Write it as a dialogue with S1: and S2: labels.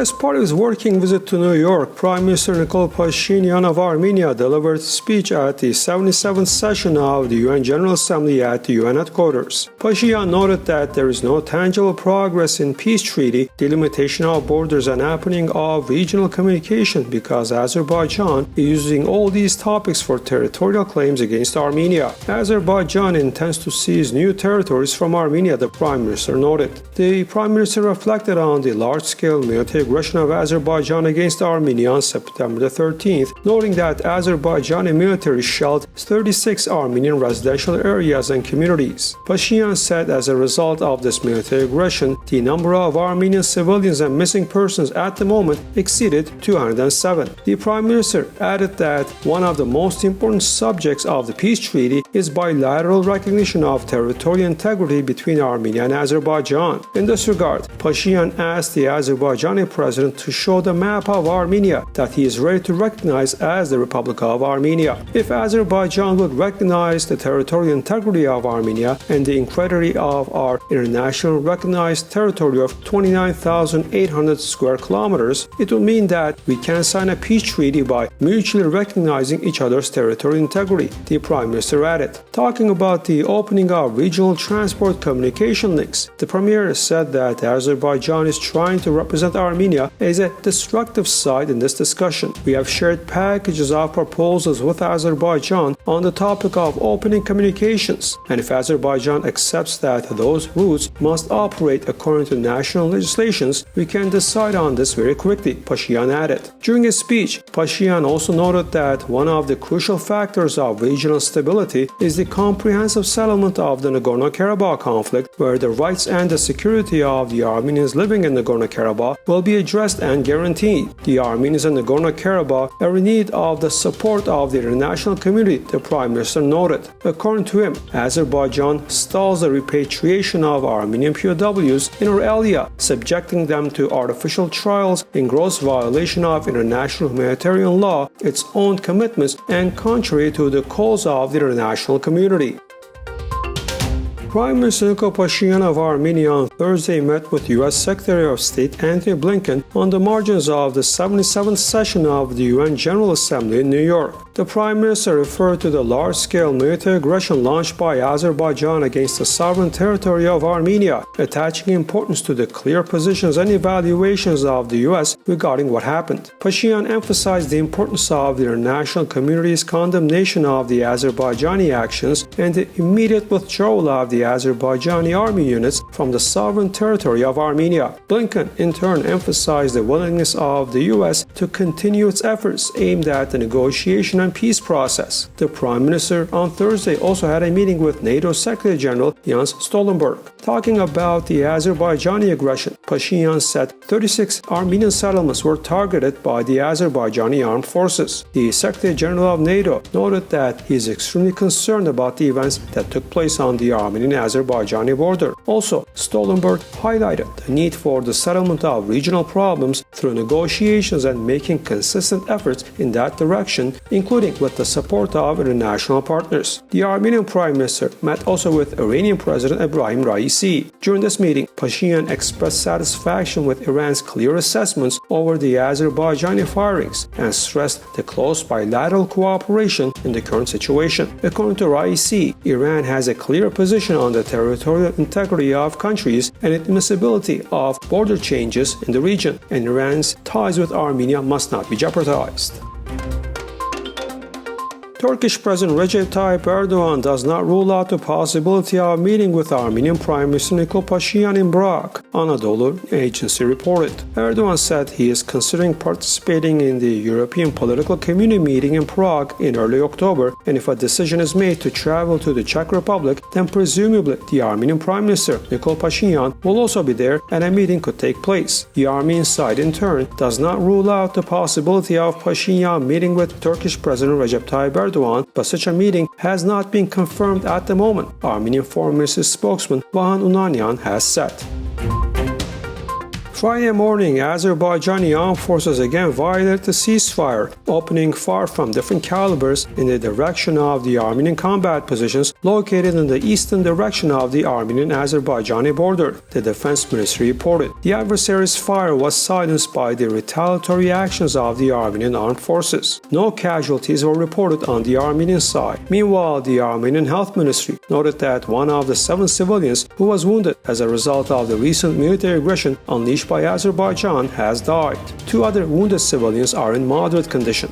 S1: As part of his working visit to New York, Prime Minister Nikol Pashinyan of Armenia delivered a speech at the 77th session of the UN General Assembly at the UN headquarters. Pashinyan noted that there is no tangible progress in peace treaty, delimitation of borders, and happening of regional communication because Azerbaijan is using all these topics for territorial claims against Armenia. Azerbaijan intends to seize new territories from Armenia, the Prime Minister noted. The Prime Minister reflected on the large-scale military aggression of Azerbaijan against Armenia on September 13th, noting that Azerbaijani military shelled 36 Armenian residential areas and communities. Pashinyan said as a result of this military aggression, the number of Armenian civilians and missing persons at the moment exceeded 207. The Prime Minister added that one of the most important subjects of the peace treaty is bilateral recognition of territorial integrity between Armenia and Azerbaijan. In this regard, Pashinyan asked the Azerbaijani president to show the map of Armenia that he is ready to recognize as the Republic of Armenia. If Azerbaijan would recognize the territorial integrity of Armenia and the integrity of our international recognized territory of 29,800 square kilometers, it will mean that we can sign a peace treaty by mutually recognizing each other's territorial integrity, the Prime Minister added. Talking about the opening of regional transport communication links, the Premier said that Azerbaijan is trying to represent Armenia as a destructive side in this discussion. We have shared packages of proposals with Azerbaijan on the topic of opening communications, and if Azerbaijan accepts that those routes must operate according to national legislations, we can decide on this very quickly, Pashinyan added. During his speech, Pashinyan also noted that one of the crucial factors of regional stability is the comprehensive settlement of the Nagorno-Karabakh conflict, where the rights and the security of the Armenians living in Nagorno-Karabakh will be addressed and guaranteed. The Armenians in Nagorno-Karabakh are in need of the support of the international community, the Prime Minister noted. According to him, Azerbaijan stalls the repatriation of Armenian POWs in Elia, subjecting them to artificial trials in gross violation of international humanitarian law, its own commitments, and contrary to the calls of the international community. Prime Minister Nikol Pashinyan of Armenia on Thursday met with U.S. Secretary of State Antony Blinken on the margins of the 77th session of the UN General Assembly in New York. The Prime Minister referred to the large-scale military aggression launched by Azerbaijan against the sovereign territory of Armenia, attaching importance to the clear positions and evaluations of the U.S. regarding what happened. Pashinyan emphasized the importance of the international community's condemnation of the Azerbaijani actions and the immediate withdrawal of the Azerbaijani army units from the sovereign territory of Armenia. Blinken, in turn, emphasized the willingness of the U.S. to continue its efforts aimed at the negotiation and peace process. The Prime Minister on Thursday also had a meeting with NATO Secretary General Jens Stoltenberg. Talking about the Azerbaijani aggression, Pashinyan said 36 Armenian settlements were targeted by the Azerbaijani armed forces. The Secretary General of NATO noted that he is extremely concerned about the events that took place on the Armenian-Azerbaijani border. Also, Stoltenberg highlighted the need for the settlement of regional problems through negotiations and making consistent efforts in that direction, including with the support of international partners. The Armenian Prime Minister met also with Iranian President Ebrahim Raisi. During this meeting, Pashinyan expressed satisfaction with Iran's clear assessments over the Azerbaijani firings and stressed the close bilateral cooperation in the current situation. According to Raisi, Iran has a clear position on the territorial integrity of countries and admissibility of border changes in the region, and Iran's ties with Armenia must not be jeopardized. Turkish President Recep Tayyip Erdogan does not rule out the possibility of meeting with Armenian Prime Minister Nikol Pashinyan in Prague, Anadolu agency reported. Erdogan said he is considering participating in the European Political Community meeting in Prague in early October, and if a decision is made to travel to the Czech Republic, then presumably the Armenian Prime Minister Nikol Pashinyan will also be there and a meeting could take place. The Armenian side, in turn, does not rule out the possibility of Pashinyan meeting with Turkish President Recep Tayyip Erdogan, but such a meeting has not been confirmed at the moment, Armenian Foreign Ministry spokesman Vahan Unanyan has said. Friday morning, Azerbaijani armed forces again violated the ceasefire, opening fire from different calibers in the direction of the Armenian combat positions located in the eastern direction of the Armenian-Azerbaijani border, the defense ministry reported. The adversary's fire was silenced by the retaliatory actions of the Armenian armed forces. No casualties were reported on the Armenian side. Meanwhile, the Armenian health ministry noted that one of the 7 civilians who was wounded as a result of the recent military aggression unleashed by Azerbaijan has died. 2 other wounded civilians are in moderate condition.